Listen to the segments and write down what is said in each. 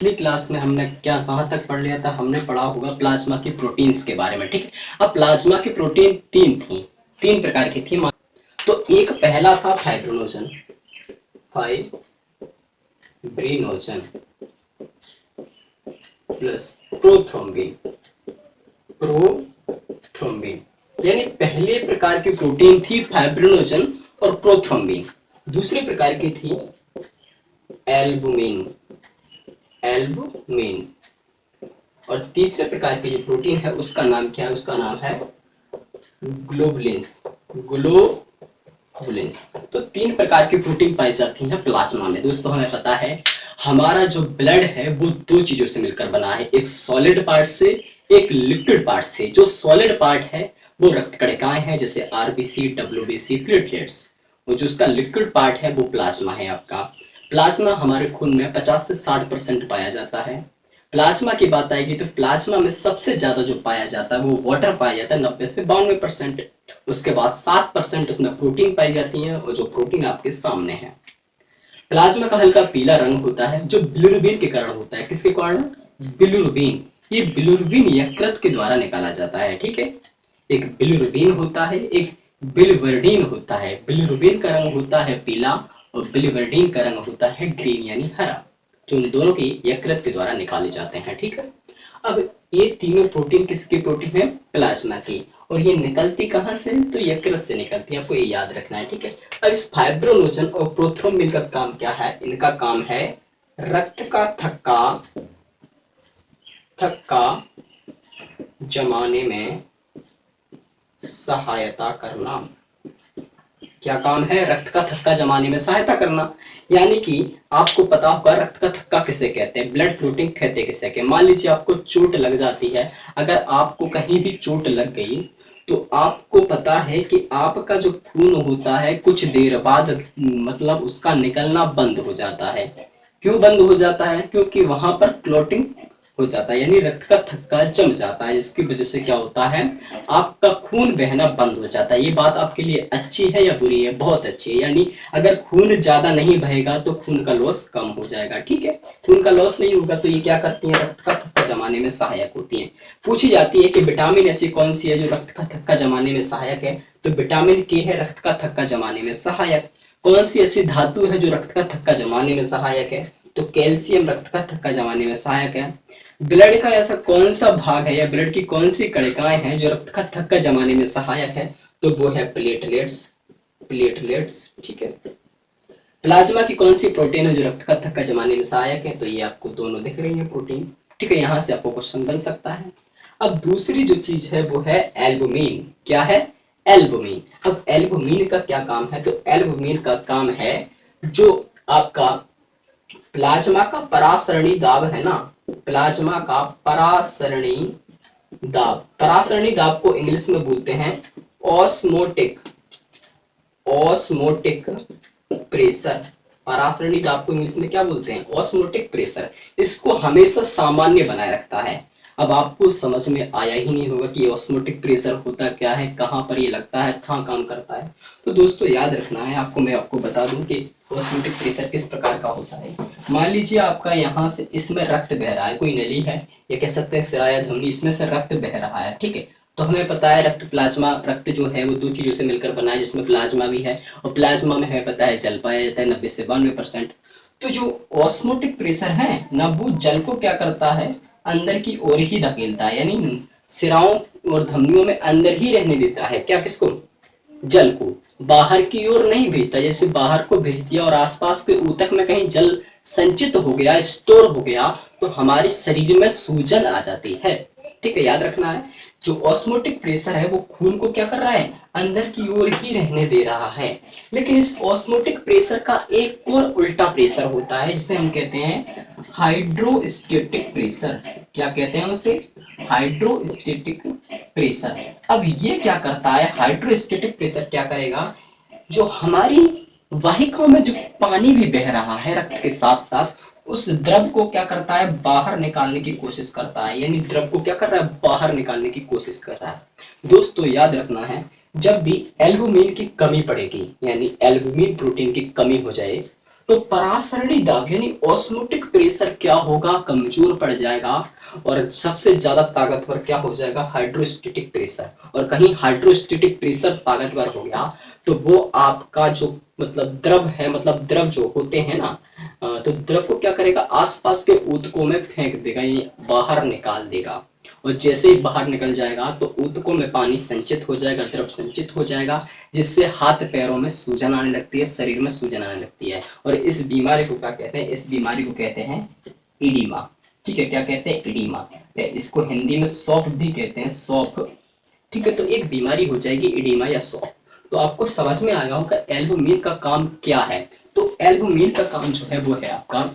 पिछली क्लास में हमने क्या कहाँ तक पढ़ लिया था? हमने पढ़ा होगा प्लाज्मा की प्रोटीन्स के बारे में, ठीक है। अब प्लाज्मा की प्रोटीन तीन प्रकार की थी। तो एक पहला था fibrinogen, fibrinogen plus prothrombin, prothrombin यानी पहले प्रकार की प्रोटीन थी फाइब्रिनोजन और प्रोथ्रोम्बिन। दूसरी प्रकार की थी एल्बुमिन, एल्बुमिन। और तीसरे प्रकार की जो प्रोटीन है उसका नाम क्या है? उसका नाम है ग्लोबुलिन्स, ग्लोबुलिन्स। तो तीन प्रकार की प्रोटीन पाई जाती है प्लाज्मा में। दोस्तों हमें पता है हमारा जो ब्लड है वो दो चीजों से मिलकर बना है, एक सॉलिड पार्ट से, एक लिक्विड पार्ट से। जो सॉलिड पार्ट है वो रक्त कणिकाएं हैं जैसे आरबीसी, डब्ल्यूबीसी, प्लेटलेट्स। और जो उसका लिक्विड पार्ट है वो प्लाज्मा है आपका। प्लाज्मा हमारे खून में 50 से 60% पाया जाता है। प्लाज्मा की बात आएगी तो प्लाज्मा में सबसे ज्यादा जो पाया जाता है वो वाटर पाया जाता है 90 से 92%। उसके बाद 7% उसमें प्रोटीन पाई जाती है और जो प्रोटीन आपके सामने है। प्लाज्मा का हल्का पीला रंग होता है जो बिलिरुबिन के कारण होता है। किसके कारण? बिलिरुबिन। ये बिलिरुबिन यकृत के द्वारा निकाला जाता है, ठीक है। एक बिलिरुबिन होता है, एक बिलिवर्डिन होता है। बिलिरुबिन का रंग होता है पीला और बिलिवर्डिन का रंग होता है ग्रीन यानी हरा, जो इन दोनों की यकृत के द्वारा निकाले जाते हैं, ठीक है। अब ये तीनों प्रोटीन किसकी प्रोटीन है? प्लाज्मा की। और ये निकलती कहाँ से? तो यकृत से निकलती है, आपको ये याद रखना है, ठीक है। अब इस फाइब्रिनोजन और प्रोथ्रोम्बिन का काम क्या है? इनका काम है रक्त का थक्का जमाने में सहायता करना। क्या काम है? रक्त का थक्का जमाने में सहायता करना। यानी कि आपको पता होगा रक्त का थक्का किसे कहते हैं, ब्लड क्लॉटिंग कहते किसे कहते हैं। मान लीजिए आपको चोट लग जाती है, अगर आपको कहीं भी चोट लग गई तो आपको पता है कि आपका जो खून होता है कुछ देर बाद मतलब उसका निकलना बंद हो जाता है। क्यों बंद हो जाता है? क्योंकि वहां पर क्लॉटिंग हो जाता है, यानी रक्त का थक्का जम जाता है, जिसकी वजह से क्या होता है? आपका खून बहना बंद हो जाता है। ये बात आपके लिए अच्छी है या बुरी है? बहुत अच्छी है। यानी अगर खून ज्यादा नहीं बहेगा तो खून का लॉस कम हो जाएगा, ठीक है। खून का लॉस नहीं होगा तो ये क्या करती है? रक्त का थक्का जमाने में सहायक होती है। पूछी जाती है कि विटामिन ऐसी कौन सी है जो रक्त का थक्का जमाने में सहायक है? तो विटामिन के है रक्त का थक्का जमाने में सहायक। कौन सी ऐसी धातु है जो रक्त का थक्का जमाने में सहायक है? तो कैल्शियम रक्त का थक्का जमाने में सहायक है। ब्लड का ऐसा कौन सा भाग है या ब्लड की कौन सी कणिकाएं हैं जो रक्त का थक्का जमाने में सहायक है? तो वो है प्लेटलेट्स, प्लेटलेट्स, ठीक है। प्लाज्मा की कौन सी प्रोटीन है जो रक्त का थक्का जमाने में सहायक है? तो ये आपको दोनों दिख रही है प्रोटीन, ठीक है। यहां से आपको क्वेश्चन बन सकता है। अब दूसरी जो चीज है वो है एल्बुमिन। क्या है? एल्बुमिन। अब एल्बुमिन का क्या काम है? तो एल्बुमिन का काम है जो आपका प्लाज्मा का परासरणी दाब है ना, प्लाज्मा का परासरणी दाब, परासरणी दाब को इंग्लिश में बोलते हैं ऑस्मोटिक, ऑस्मोटिक प्रेशर। परासरणी दाब को इंग्लिश में क्या बोलते हैं? Osmotic pressure. इसको हमेशा सामान्य बनाए रखता है। अब आपको समझ में आया ही नहीं होगा कि ऑस्मोटिक प्रेशर होता क्या है, कहाँ पर ये लगता है, कहाँ काम करता है। तो दोस्तों याद रखना है आपको, मैं आपको बता दूं कि ऑस्मोटिक प्रेशर किस प्रकार का होता है। मान लीजिए आपका यहाँ से इसमें रक्त बह रहा है, कोई नली है या कह सकते हैं सिराया धमनी, इसमें से रक्त बह रहा है, ठीक है। तो हमें पता है रक्त प्लाज्मा, रक्त जो है वो दो चीजों से मिलकर बना है जिसमें प्लाज्मा भी है, और प्लाज्मा में हमें पता है जल पाया जाता है 90 से 92%। तो जो ऑस्मोटिक प्रेशर है ना वो जल को क्या करता है? अंदर की ओर ही धकेलता है, यानी सिराओं और धमनियों में अंदर ही रहने देता है। क्या? किसको? जल को। बाहर की ओर नहीं भेजता, जैसे बाहर को भेज दिया और आसपास के ऊतक में कहीं जल संचित हो गया, स्टोर हो गया, तो हमारे शरीर में सूजन आ जाती है, ठीक है। याद रखना है जो ऑस्मोटिक प्रेशर है वो खून को क्या कर रहा है? अंदर की ओर ही रहने दे रहा है। लेकिन इस ऑस्मोटिक प्रेशर का एक और उल्टा प्रेशर होता है जिसे हम कहते हैं हाइड्रोस्टेटिक प्रेशर। क्या कहते हैं उसे? Hydrostatic pressure. अब ये क्या करता है? हाइड्रोस्टेटिक प्रेशर क्या करेगा? जो हमारी वाहिकाओं में जो पानी भी बह रहा है रक्त के साथ साथ, उस द्रव को क्या करता है? बाहर निकालने की कोशिश करता है। यानी द्रव को क्या कर रहा है? बाहर निकालने की कोशिश कर रहा है। दोस्तों याद रखना है जब भी एल्बुमिन की कमी पड़ेगी, यानी एल्बुमिन प्रोटीन की कमी हो जाए, तो परासरणी दाब यानी ऑस्मोटिक प्रेशर क्या होगा, कमजोर पड़ जाएगा। और सबसे ज्यादा ताकतवर क्या हो जाएगा, हाइड्रोस्टेटिक प्रेशर। और कहीं हाइड्रोस्टेटिक प्रेशर ताकतवर हो गया तो वो आपका जो मतलब द्रव है, मतलब द्रव जो होते हैं ना, तो द्रव को क्या करेगा, आसपास के ऊतकों में फेंक देगा, ये बाहर निकाल देगा। और जैसे ही बाहर निकल जाएगा तो ऊतकों में पानी संचित हो जाएगा, द्रव संचित हो जाएगा, जिससे हाथ पैरों में सूजन आने लगती है, शरीर में सूजन आने लगती है। और इस बीमारी को क्या कहते हैं, इस बीमारी को कहते हैं इडीमा। ठीक है, क्या कहते हैं, इडीमा। इसको हिंदी में सौफ भी कहते हैं, सौफ। ठीक है, तो एक बीमारी हो जाएगी इडीमा या सौफ। तो आपको समझ में आया होगा एल्बुमिन का काम क्या है। तो एल्बुमिन का काम जो है वो है आपका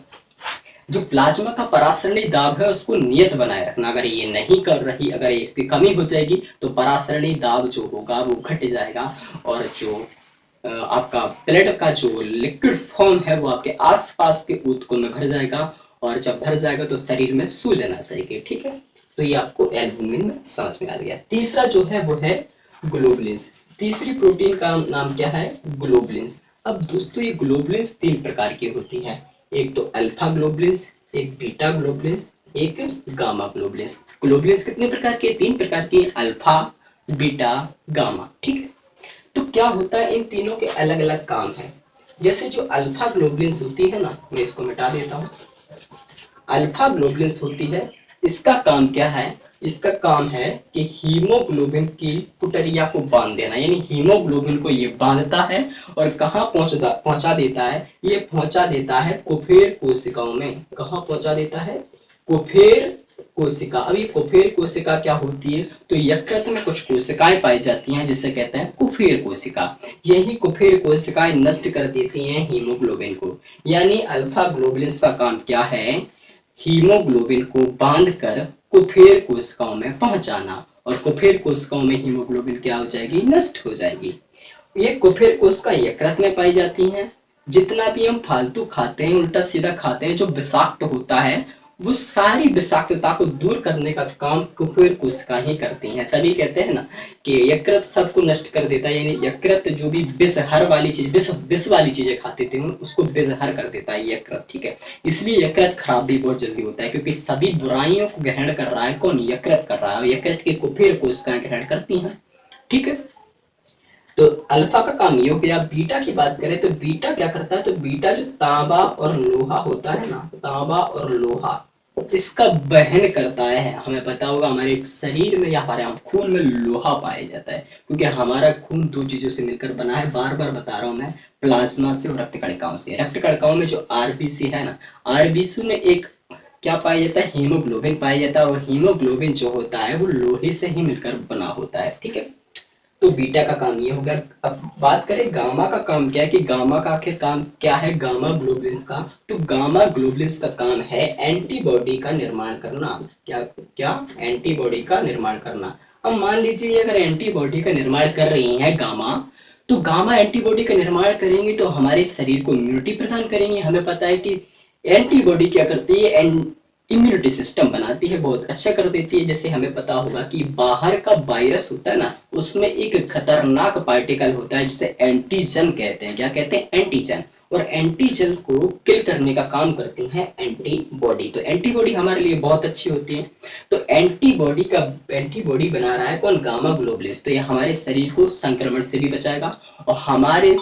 जो प्लाज्मा का परासरणी दाब है उसको नियत बनाए रखना। अगर ये नहीं कर रही, अगर इसकी कमी हो जाएगी तो परासरणी दाब जो होगा वो घट जाएगा, और जो आपका ब्लड का जो लिक्विड फॉर्म है वो आपके आसपास के ऊतकों में भर जाएगा, और जब भर जाएगा तो शरीर में सूजन आ जाएगी। ठीक है, तो ये आपको एल्बुमिन में समझ में आ गया। तीसरा जो है वो है ग्लोबुलिन्स। तीसरी प्रोटीन का नाम क्या है, ग्लोबुलिन्स। अब दोस्तों ये ग्लोबुलिन्स 3 प्रकार की होती है, एक तो अल्फा ग्लोबुलिन्स, एक बीटा ग्लोबुलिन्स, एक गामा ग्लोबुलिन्स। ग्लोबुलिन्स कितने प्रकार के, 3 प्रकार के, अल्फा, बीटा, गामा। ठीक है, तो क्या होता है, इन तीनों के अलग अलग काम है। जैसे जो अल्फा ग्लोबुलिन्स होती है ना, मैं इसको मिटा देता हूँ। अल्फा ग्लोबुलिन्स होती है, इसका काम क्या है, इसका काम है कि हीमोग्लोबिन की पुटरिया को बांध देना, यानी हीमोग्लोबिन को ये बांधता है और कहाँ पहुंचा देता है, ये पहुंचा देता है कुफेर कोशिकाओं में। कहाँ पहुंचा देता है, कुफेर कोशिका। अब ये कुफेर कोशिका क्या होती है, तो यकृत में कुछ कोशिकाएं पाई जाती हैं जिसे कहते हैं कुफेर कोशिका। यही कुफेर कोशिकाएं नष्ट कर देती हैं हीमोग्लोबिन को। यानी अल्फा ग्लोबुलिन्स का काम क्या है, हीमोग्लोबिन को बांधकर कुफेर कोशिकाओं में पहुंचाना, और कुफेर कोशिकाओं में हीमोग्लोबिन क्या हो जाएगी, नष्ट हो जाएगी। ये कुफेर कोशिका यकृत में पाई जाती हैं। जितना भी हम फालतू खाते हैं, उल्टा सीधा खाते हैं, जो विषाक्त होता है, वो सारी विषाक्तता को दूर करने का काम कुफेर कोशिका ही करती हैं। तभी कहते हैं ना कि यकृत सबको नष्ट कर देता है, यानी यकृत जो भी विषहर वाली चीज, विष वाली चीजें खाते थे उसको विषहर कर देता है यकृत। ठीक है, इसलिए यकृत खराब भी बहुत जल्दी होता है, क्योंकि सभी बुराइयों को ग्रहण कर रहा है कौन, यकृत कर रहा है, यकृत के कुफेर कोशिकाएं ग्रहण करती हैं। ठीक है, तो अल्फा का काम ये हो गया। बीटा की बात करें तो बीटा क्या करता है, तो बीटा जो तांबा और लोहा होता है ना, तांबा और लोहा, इसका वहन करता है। हमें पता होगा हमारे शरीर में या हमारे खून में लोहा पाया जाता है, क्योंकि हमारा खून 2 चीजों से मिलकर बना है। बार बार बता रहा हूं मैं, प्लाज्मा से और रक्त कणिकाओं से। रक्त कणिकाओं में जो आरबीसी है ना, आरबीसी में एक क्या पाया जाता है, हीमोग्लोबिन पाया जाता है, और हीमोग्लोबिन जो होता है वो लोहे से ही मिलकर बना होता है। ठीक है, तो बीटा का काम ये हो गया। अब बात करें गामा का काम क्या है, कि गामा का आखिर काम क्या है, गामा ग्लोबुलिन्स का। तो गामा ग्लोबुलिन्स का काम है एंटीबॉडी का निर्माण करना। क्या क्या, एंटीबॉडी का निर्माण करना। अब मान लीजिए अगर एंटीबॉडी का निर्माण कर रही है गामा, तो गामा एंटीबॉडी का निर्माण करेंगे तो हमारे शरीर को इम्यूनिटी प्रदान करेंगे। हमें पता है कि एंटीबॉडी क्या करती है, इम्यूनिटी सिस्टम बनाती है, बहुत अच्छा कर देती है। जैसे हमें पता होगा कि बाहर का वायरस होता है ना, उसमें एक खतरनाक पार्टिकल होता है जिसे एंटीजन कहते हैं। क्या कहते हैं, एंटीजन। और एंटीजन को किल करने का काम करती है एंटीबॉडी। तो एंटीबॉडी हमारे लिए बहुत अच्छी होती है। तो एंटीबॉडी बना रहा है कौन, गामा ग्लोबुलिन्स। तो ये हमारे शरीर को संक्रमण से भी बचाएगा और हमारे